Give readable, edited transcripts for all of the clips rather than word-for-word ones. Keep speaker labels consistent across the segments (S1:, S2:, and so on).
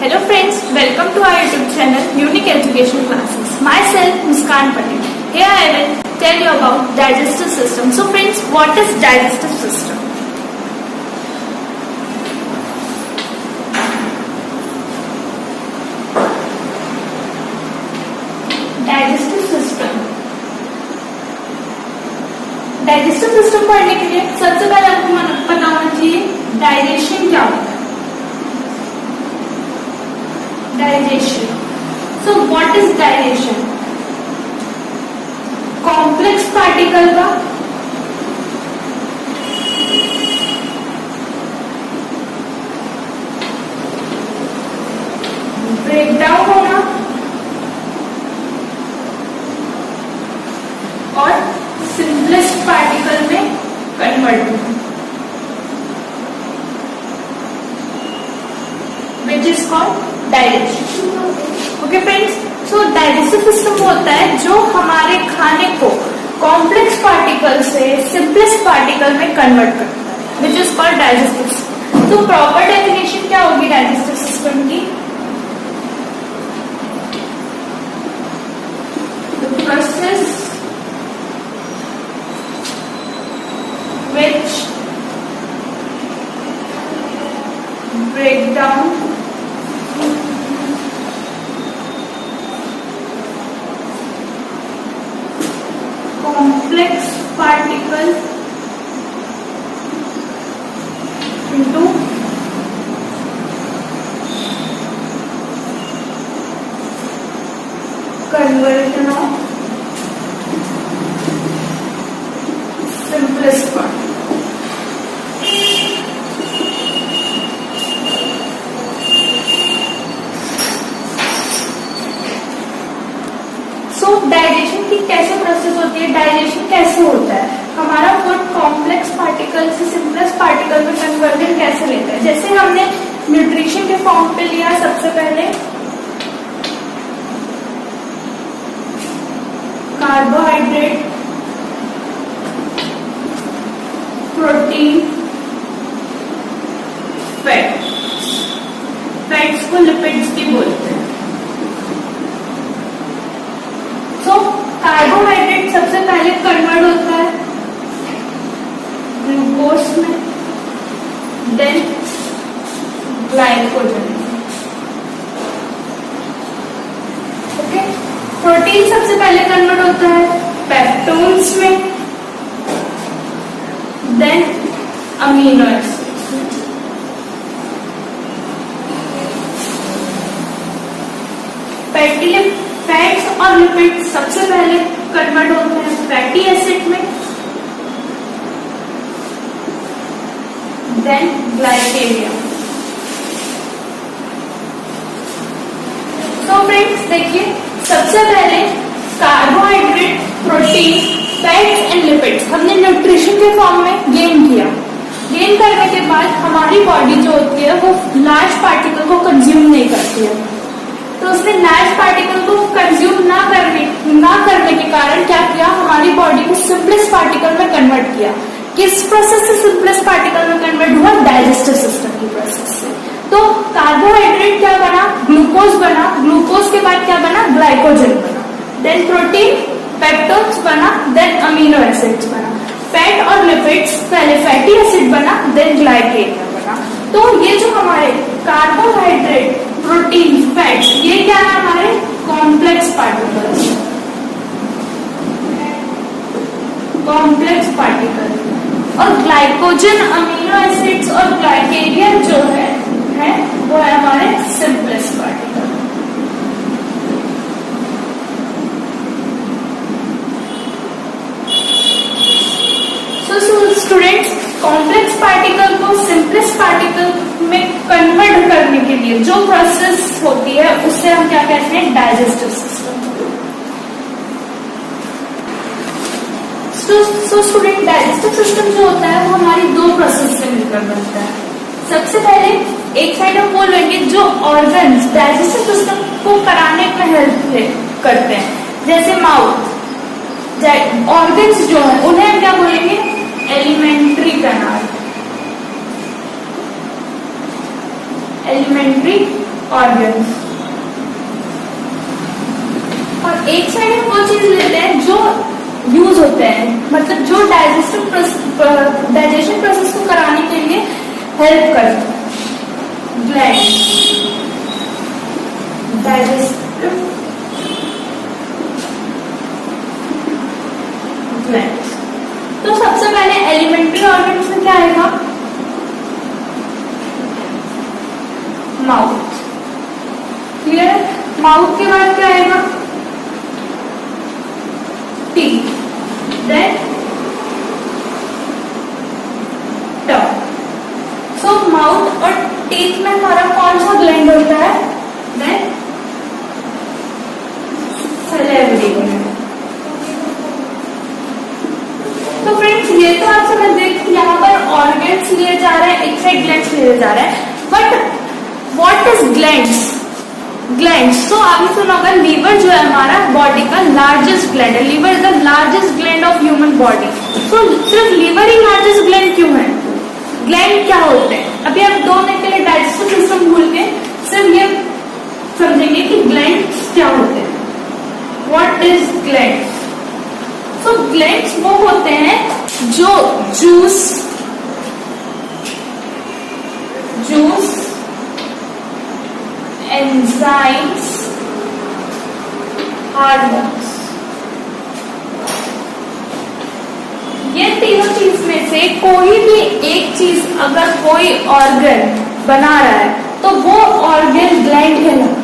S1: Hello friends, welcome to our YouTube channel Unique Education Classes. Myself Muskan Patel. Here I will tell you about digestive system. So friends, what is digestive system? Digestive system पढ़ने के लिए सबसे पहले आपको पता होना चाहिए digestion क्या होता है. Digestion. So what is digestion? Complex particle का ब्रेकडाउन होना और सिंपलेस्ट पार्टिकल में कन्वर्ट होना, which is called digestion. Okay friends, so digestive system होता है जो हमारे खाने को कॉम्प्लेक्स पार्टिकल से सिंपलेस्ट पार्टिकल में कन्वर्ट करता है, which is called digestive system. तो प्रॉपर डेफिनेशन क्या होगी डाइजेस्टिव सिस्टम की? The process which break down complex particle into conversion of simplest particle. Digestion की कैसे प्रोसेस होती है? डाइजेशन कैसे होता है? हमारा फूड कॉम्प्लेक्स पार्टिकल से सिंपलेस्ट पार्टिकल में कन्वर्जन कैसे लेता है? जैसे हमने न्यूट्रिशन के फॉर्म पे लिया सबसे पहले कार्बोहाइड्रेट, प्रोटीन, फैट्स को लिपिड्स भी बोलते हैं. कार्बोहाइड्रेट सबसे पहले कन्वर्ट होता है ग्लूकोज में, देन ग्लाइकोजन. ओके. प्रोटीन सबसे पहले कन्वर्ट होता है पेप्टोन्स में, देन अमीनो एसिड्स में. फैट्स और लिपिड सबसे पहले कन्वर्ट होते हैं फैटी एसिड में, देन ग्लाइकेरिया. तो फ्रेंड्स देखिए, सबसे पहले carbohydrate, protein, fats and lipids हमने न्यूट्रिशन के फॉर्म में गेन किया. गेन करने के बाद हमारी बॉडी जो होती है वो लार्ज पार्टिकल को कंज्यूम नहीं करती है. तो उसने लार्ज पार्टिकल को कंज्यूम ना करने के कारण क्या किया? हमारी बॉडी को सिंपलेस्ट पार्टिकल में कन्वर्ट किया. किस प्रोसेस से सिंपलेस्ट पार्टिकल में कन्वर्ट हुआ? डाइजेस्टिव सिस्टम की प्रोसेस से. तो कार्बोहाइड्रेट क्या बना? ग्लूकोज बना. ग्लूकोज के बाद क्या बना? ग्लाइकोजन बना. देन प्रोटीन, पेप्टोन्स बना, देन अमीनो एसिड्स बना. फैट और लिपिड्स पहले फैटी एसिड बना, देन ग्लाइकेरिया बना. तो ये जो हमारे कार्बोहाइड्रेट, प्रोटीन, फैट्स, ये क्या है? हमारे कॉम्प्लेक्स पार्टिकल्स. Complex particle. और ग्लाइकोजन, अमीनो एसिड्स और ग्लाइकेरिया जो है वो है हमारे simplest particle. So students, complex particle को सिंपलेस्ट पार्टिकल में कन्वर्ट करने के लिए जो प्रोसेस होती है उससे हम क्या कहते हैं? Digestive system. So student, digestive system जो होता है वो हमारी दो प्रोसेस से मिलकर बनता है. सबसे पहले एक साइड हम बोल लेंगे जो ऑर्गन्स डाइजेस्टिव सिस्टम को कराने में हेल्प करते हैं, जैसे माउथ. ऑर्गन्स जो है उन्हें हम क्या बोलेंगे? Alimentary canal. एलिमेंट्री ऑर्गन्स, और एक साइड हम वो चीज लेते हैं जो यूज होते हैं, मतलब जो डाइजेशन प्रोसेस को कराने के लिए हेल्प करते हैं। Gland, digestive gland. तो सबसे पहले एलिमेंट्री ऑर्गन्स में क्या आएगा? Mouth, clear? माउथ के बाद क्या आएगा? Teeth, then tongue. So mouth और टीथ में हमारा कौन सा ग्लैंड होता है? Then salivary gland. तो फ्रेंड्स ये तो आप समझ गए कि यहाँ पर ऑर्गन्स लिए जा रहे हैं, एक साइड ग्लैंड्स लिए जा रहे हैं, but what is glands? Glands तो आपने सुना होगा, लीवर जो है हमारा बॉडी का लार्जेस्ट ग्लैंड है। Liver is the largest gland of human body. तो सिर्फ लीवर ही लार्जेस्ट ग्लैंड क्यों है? ग्लैंड क्या होते हैं? अभी आप 2 मिनट के लिए डाइजेस्टिव सिस्टम भूल के सिर्फ ये समझेंगे कि ग्लैंड्स क्या होते हैं। What is glands? So glands वो होते हैं जो जूस एंजाइम्स, हार्मोन्स, ये तीनों चीज में से कोई भी एक चीज अगर कोई ऑर्गन बना रहा है तो वो ऑर्गन ग्लैंड कहलाता है।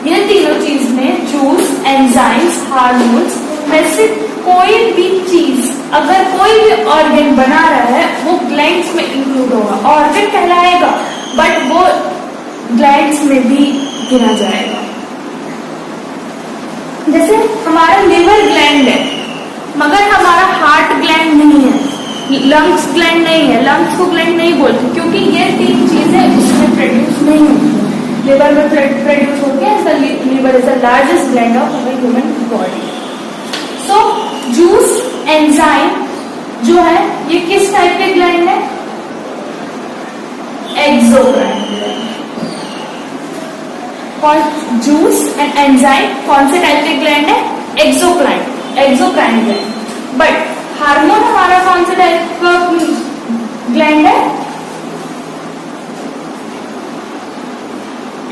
S1: ये तीनों चीज में जूस, एंजाइम्स, हार्मोन्स में से कोई भी चीज अगर कोई भी ऑर्गन बना रहा है वो ग्लैंड्स में इंक्लूड होगा। ऑर्गन कहलाएगा बट वो ग्लैंड्स में भी गिना जाएगा। जैसे हमारा लिवर ग्लैंड है मगर हमारा हार्ट ग्लैंड नहीं है, लंग्स ग्लैंड नहीं है। लंग्स को ग्लैंड नहीं बोलते क्योंकि ये 3 चीजें उसमें प्रोड्यूस नहीं होती। लिवर में प्रोड्यूस होती है। Liver is the largest gland of our human body. So juice enzyme जो है ये किस टाइप के ग्लैंड है? एक्सोक्राइन। जूस एंड एंजाइम कौन से टाइप के ग्लैंड है? Exocrine gland. बट हार्मोन हमारा कौन से टाइप का ग्लैंड है?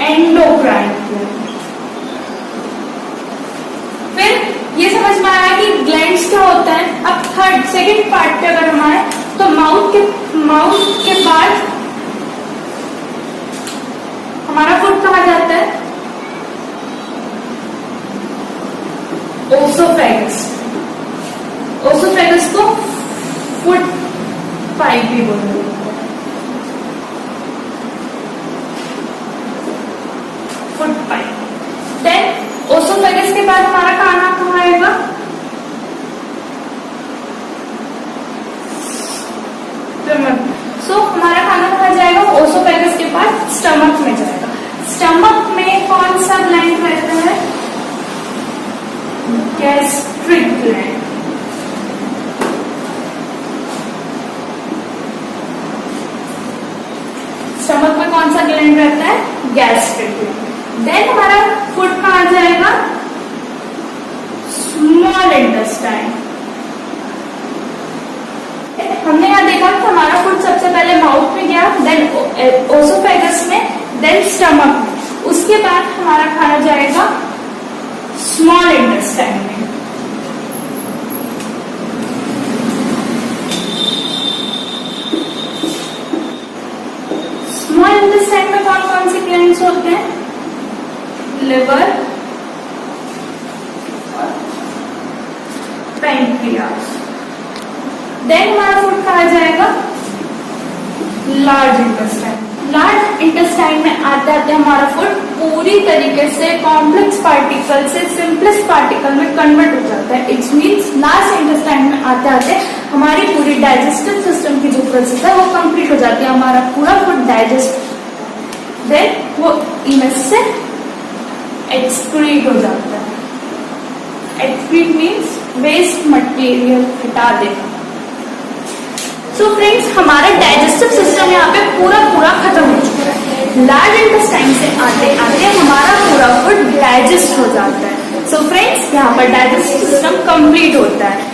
S1: Endocrine gland. फिर ये समझ में आया कि ग्लैंड्स क्या होता है। अब सेकंड पार्ट पे अगर हम आए तो माउथ के बाद हमारा फुट कहाँ जाता है? ओसोफेगस। ओसोफेगस को फुट पाइप भी बोलते हैं। Foot pipe. देन ओसोफेगस के बाद हमारा खाना कहाँ आएगा? स्टमक। सो हमारा खाना कहाँ जाएगा? ओसोफेगस के बाद स्टमक में जाएगा। स्टमक में कौन सा ग्लैंड रहता है? Gastric gland. स्टमक में कौन सा ग्लैंड रहता है? Gastric gland. देन हमारा फूड कहाँ जाएगा? Small intestine. हमने यहाँ देखा कि हमारा फूड सबसे पहले माउथ में गया, देन ओसोफेगस में, देन स्टमक में। उसके बाद हमारा खाना जाएगा स्मॉल इंटेस्टाइन में। स्मॉल इंटेस्टाइन में कौन कौन से ग्लैंड्स होते हैं? लिवर और पैंक्रियास। देन हमारा फूड कहा जाएगा? Large intestine. लार्ज इंटेस्टाइन में आते आते हमारा फूड पूरी तरीके से कॉम्प्लेक्स पार्टिकल से सिंपलेस्ट पार्टिकल में कन्वर्ट हो जाता है। इट्स मीन्स लार्ज इंटेस्टाइन में आते आते हमारी पूरी डाइजेस्टिव सिस्टम की जो प्रोसेस है वो कंप्लीट हो जाती है। हमारा पूरा फूड डाइजेस्ट, देन वो इनमें से एक्सक्रीट हो जाता है। एक्सक्रीट मीन्स वेस्ट मटेरियल हटा देना। सो फ्रेंड्स, हमारा डाइजेस्टिव सिस्टम यहाँ पे पूरा खत्म हो चुका है। लार्ज इंटेस्टाइन से आते आते हमारा पूरा फूड डाइजेस्ट हो जाता है। सो फ्रेंड्स, यहाँ पर डाइजेस्टिव सिस्टम कंप्लीट होता है।